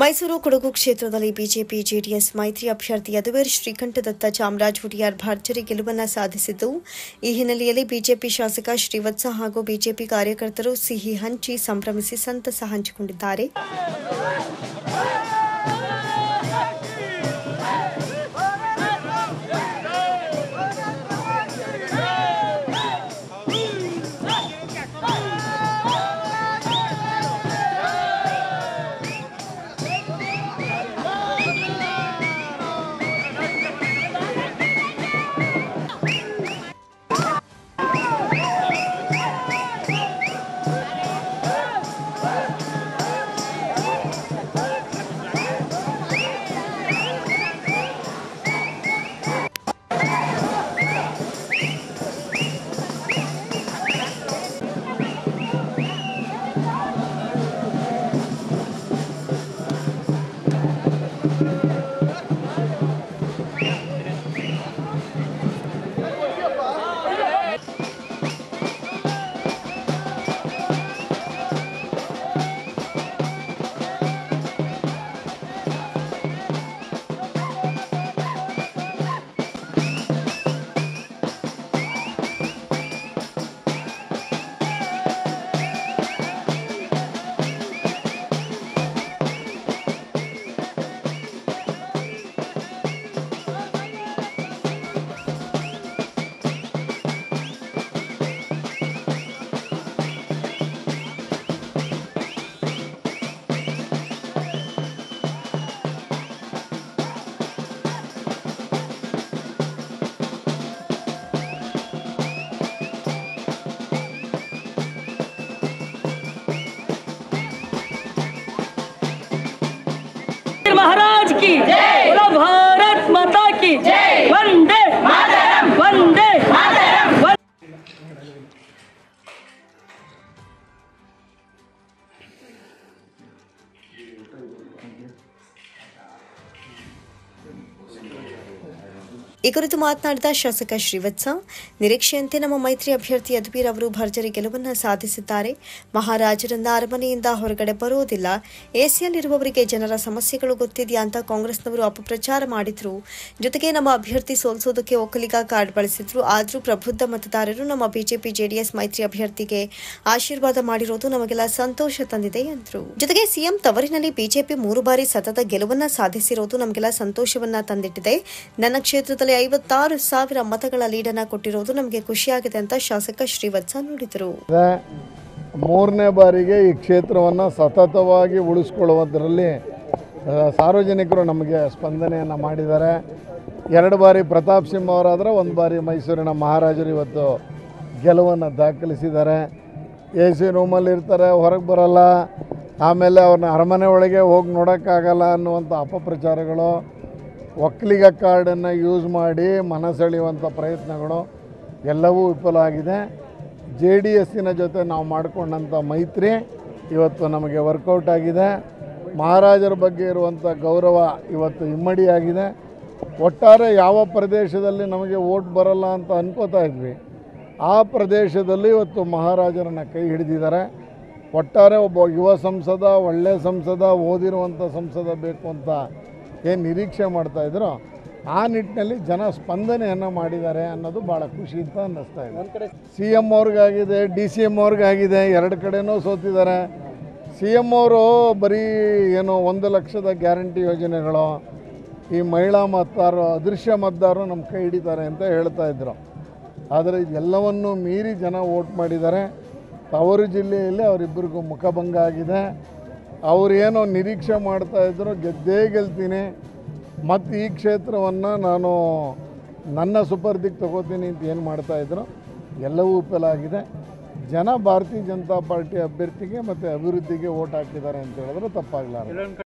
ಮೈಸೂರು ಕೊಡಗು ಕ್ಷೇತ್ರದಲ್ಲಿ BJP JDS ಮೈತ್ರಿ ಅಭ್ಯರ್ಥಿ ಯದುವೀರ್ ಶ್ರೀಕಂಠದತ್ತ ಚಾಮರಾಜ ಒಡೆಯರ್ ಭರ್ಜರಿ ಗೆಲುವನ್ನು ಸಾಧಿಸಿದ್ದು, ಈ ಹಿನ್ನೆಲೆಯಲ್ಲಿ ಬಿಜೆಪಿ ಶಾಸಕ ಶ್ರೀವತ್ಸ ಹಾಗೂ ಬಿಜೆಪಿ ಕಾರ್ಯಕರ್ತರು ಸಿಹಿ ಹಂಚಿ ಸಂಭ್ರಮಿಸಿ ಸಂತಸ ಹಂಚಿಕೊಂಡಿದ್ದಾರೆ. महाराज की जय, भारत माता की जय, वंदे मातरम, वंदे मातरम। ಈ ಕುರಿತು ಮಾತನಾಡಿದ ಶಾಸಕ ಶ್ರೀವತ್ಸ, ನಿರೀಕ್ಷೆಯಂತೆ ನಮ್ಮ ಮೈತ್ರಿ ಅಭ್ಯರ್ಥಿ ಯದುವೀರ್ ಅವರು ಭರ್ಜರಿ ಗೆಲುವನ್ನು ಸಾಧಿಸಿದ್ದಾರೆ. ಮಹಾರಾಜರಿಂದ ಅರಮನೆಯಿಂದ ಹೊರಗಡೆ ಬರೋದಿಲ್ಲ. ಎಸಿಯಲ್ಲಿರುವವರಿಗೆ ಜನರ ಸಮಸ್ಯೆಗಳು ಗೊತ್ತಿದೆಯಾ ಅಂತ ಕಾಂಗ್ರೆಸ್ನವರು ಅಪಪ್ರಚಾರ ಮಾಡಿದ್ರು. ಜೊತೆಗೆ ನಮ್ಮ ಅಭ್ಯರ್ಥಿ ಸೋಲಿಸೋದಕ್ಕೆ ಒಕ್ಕಲಿಗ ಕಾರ್ಡ್ ಬಳಸಿದ್ರು. ಆದರೂ ಪ್ರಬುದ್ಧ ಮತದಾರರು ನಮ್ಮ ಬಿಜೆಪಿ ಜೆಡಿಎಸ್ ಮೈತ್ರಿ ಅಭ್ಯರ್ಥಿಗೆ ಆಶೀರ್ವಾದ ಮಾಡಿರೋದು ನಮಗೆಲ್ಲ ಸಂತೋಷ ತಂದಿದೆ ಎಂದರು. ಜೊತೆಗೆ ಸಿಎಂ ತವರಿನಲ್ಲಿ ಬಿಜೆಪಿ 3 ಬಾರಿ ಸತತ ಗೆಲುವನ್ನು ಸಾಧಿಸಿರೋದು ನಮಗೆಲ್ಲ ಸಂತೋಷವನ್ನ ತಂದಿಟ್ಟಿದೆ. ನನ್ನ ಕ್ಷೇತ್ರದಲ್ಲಿ 56,000 ಮತಗಳ ಲೀಡನ್ನು ಕೊಟ್ಟಿರೋದು ನಮಗೆ ಖುಷಿಯಾಗಿದೆ ಅಂತ ಶಾಸಕ ಶ್ರೀವತ್ಸ ನುಡಿದರು. 3ನೇ ಬಾರಿಗೆ ಈ ಕ್ಷೇತ್ರವನ್ನು ಸತತವಾಗಿ ಉಳಿಸ್ಕೊಳ್ಳುವುದರಲ್ಲಿ ಸಾರ್ವಜನಿಕರು ನಮಗೆ ಸ್ಪಂದನೆಯನ್ನು ಮಾಡಿದ್ದಾರೆ. 2 ಬಾರಿ ಪ್ರತಾಪ್ ಸಿಂಹ ಅವರಾದರೆ 1 ಬಾರಿ ಮೈಸೂರಿನ ಮಹಾರಾಜರು ಇವತ್ತು ಗೆಲುವನ್ನು ದಾಖಲಿಸಿದ್ದಾರೆ. AC ರೂಮಲ್ಲಿ ಇರ್ತಾರೆ, ಹೊರಗೆ ಬರಲ್ಲ, ಆಮೇಲೆ ಅವ್ರನ್ನ ಅರಮನೆ ಒಳಗೆ ಹೋಗಿ ನೋಡೋಕ್ಕಾಗಲ್ಲ ಅನ್ನುವಂಥ ಅಪಪ್ರಚಾರಗಳು, ಒಕ್ಕಲಿಗ ಕಾರ್ಡನ್ನು ಯೂಸ್ ಮಾಡಿ ಮನಸೆಳೆಯುವಂಥ ಪ್ರಯತ್ನಗಳು ಎಲ್ಲವೂ ವಿಫಲ ಆಗಿದೆ. JDSನ ಜೊತೆ ನಾವು ಮಾಡಿಕೊಂಡಂಥ ಮೈತ್ರಿ ಇವತ್ತು ನಮಗೆ ವರ್ಕೌಟ್ ಆಗಿದೆ. ಮಹಾರಾಜರ ಬಗ್ಗೆ ಇರುವಂಥ ಗೌರವ ಇವತ್ತು ಇಮ್ಮಡಿಯಾಗಿದೆ. ಒಟ್ಟಾರೆ ಯಾವ ಪ್ರದೇಶದಲ್ಲಿ ನಮಗೆ ವೋಟ್ ಬರಲ್ಲ ಅಂತ ಅನ್ಕೋತಾ ಇದ್ವಿ, ಆ ಪ್ರದೇಶದಲ್ಲಿ ಇವತ್ತು ಮಹಾರಾಜರನ್ನು ಕೈ ಹಿಡಿದಿದ್ದಾರೆ. ಒಟ್ಟಾರೆ ಒಬ್ಬ ಯುವ ಸಂಸದ, ಒಳ್ಳೆಯ ಸಂಸದ, ಓದಿರುವಂಥ ಸಂಸದ ಬೇಕು ಅಂತ ಏನು ನಿರೀಕ್ಷೆ ಮಾಡ್ತಾಯಿದ್ರು, ಆ ನಿಟ್ಟಿನಲ್ಲಿ ಜನ ಸ್ಪಂದನೆಯನ್ನು ಮಾಡಿದ್ದಾರೆ ಅನ್ನೋದು ಭಾಳ ಖುಷಿ ಅಂತ ಅನ್ನಿಸ್ತಾ ಇದೆ. CM ಅವ್ರಿಗಾಗಿದೆ, DCM ಅವ್ರಿಗಾಗಿದೆ, 2 ಕಡೆನೂ ಸೋತಿದ್ದಾರೆ. CM ಅವರು ಬರೀ ಏನು 1 ಲಕ್ಷದ ಗ್ಯಾರಂಟಿ ಯೋಜನೆಗಳು, ಈ ಮಹಿಳಾ ಮತದಾರರು, ಅದೃಶ್ಯ ಮತದಾರರು ನಮ್ಮ ಕೈ ಹಿಡಿತಾರೆ ಅಂತ ಹೇಳ್ತಾ ಇದ್ರು. ಆದರೆ ಇದೆಲ್ಲವನ್ನು ಮೀರಿ ಜನ ವೋಟ್ ಮಾಡಿದ್ದಾರೆ. ತವರು ಜಿಲ್ಲೆಯಲ್ಲಿ ಅವರಿಬ್ಬರಿಗೂ ಮುಖಭಂಗ ಆಗಿದೆ. ಅವರೇನೋ ನಿರೀಕ್ಷೆ ಮಾಡ್ತಾಯಿದ್ರು ಗೆದ್ದೇ ಗೆಲ್ತೀನಿ, ಮತ್ತು ಈ ಕ್ಷೇತ್ರವನ್ನು ನಾನು ನನ್ನ ಸುಪರ್ದಿಗೆ ತಗೋತೀನಿ ಅಂತ ಏನು ಮಾಡ್ತಾಯಿದ್ರು, ಎಲ್ಲವೂ ವಿಫಲ ಆಗಿದೆ. ಜನ ಭಾರತೀಯ ಜನತಾ ಪಾರ್ಟಿ ಅಭ್ಯರ್ಥಿಗೆ ಮತ್ತು ಅಭಿವೃದ್ಧಿಗೆ ವೋಟ್ ಹಾಕಿದ್ದಾರೆ ಅಂತ ಹೇಳಿದ್ರೆ ತಪ್ಪಾಗಲಾರದು.